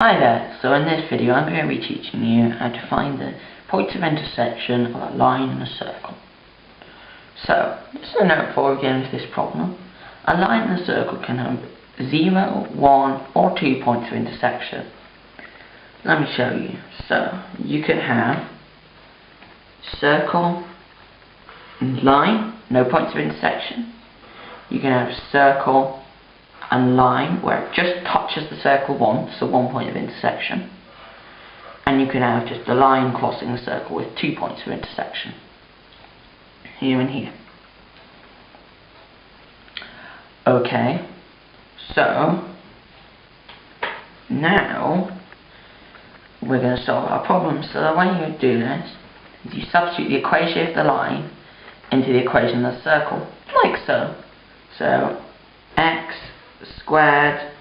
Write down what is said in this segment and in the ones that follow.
Hi there, so in this video I'm going to be teaching you how to find the points of intersection of a line and a circle. So, just a note before we get into this problem. A line and a circle can have 0, 1 or 2 points of intersection. Let me show you. So, you can have circle and line, no points of intersection. You can have circle and line where it just touches the circle once, so 1 point of intersection, and you can have just a line crossing the circle with 2 points of intersection, here and here. Okay, so now we're going to solve our problem. So the way you do this is you substitute the equation of the line into the equation of the circle, like so. So x squared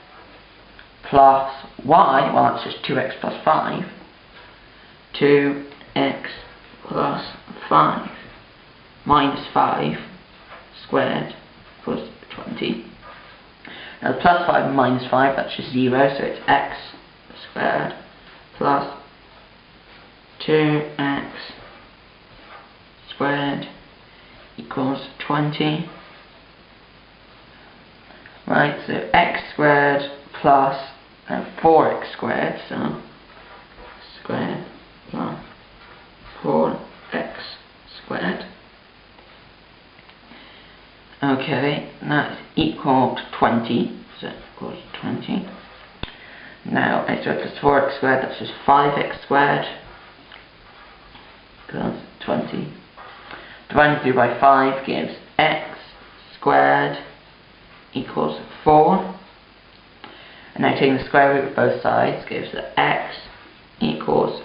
plus y, well that's just 2x plus 5, 2x plus 5 minus 5 squared plus 20. Now the plus 5 and minus 5, that's just 0, so it's x squared plus 2x squared equals 20. Right, so x squared plus 4x squared, so squared plus 4x squared. Okay, that's equal to 20, so equals 20. Now x squared plus 4x squared, that's just 5x squared plus 20. Divided through by 5 gives x squared equals 4, and now taking the square root of both sides gives that x equals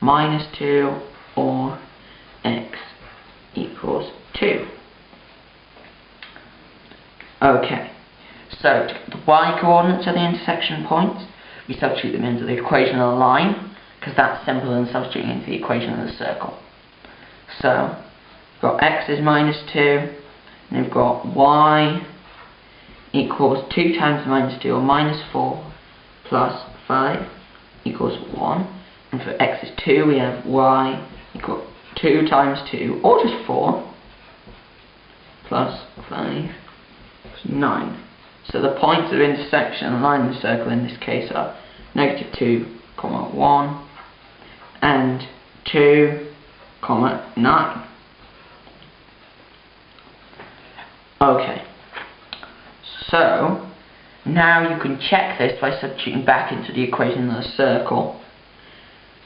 minus 2 or x equals 2. Okay, so to get the y coordinates of the intersection points, we substitute them into the equation of the line, because that's simpler than substituting into the equation of the circle. So we've got x is minus 2, and we've got y equals 2 times minus 2, or minus 4, plus 5 equals 1. And for x is 2, we have y equal 2 times 2, or just 4, plus 5 is 9. So the points of intersection of the line and the circle in this case are negative 2, 1, and 2, 9. Okay. So, now you can check this by substituting back into the equation of the circle,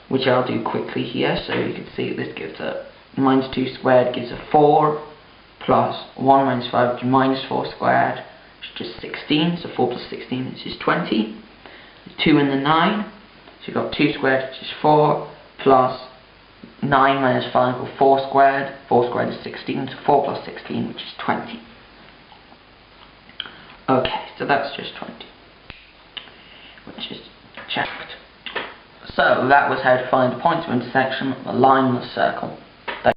which I'll do quickly here. So you can see this gives a minus 2 squared gives a 4, plus 1 minus 5 which is minus 4 squared, which is just 16, so 4 plus 16 which is 20. There's 2 in the 9, so you've got 2 squared which is 4, plus 9 minus 5 or 4 squared, 4 squared is 16, so 4 plus 16 which is 20. Okay, so that's just 20, which is checked. So that was how to find the points of intersection of a line and a circle.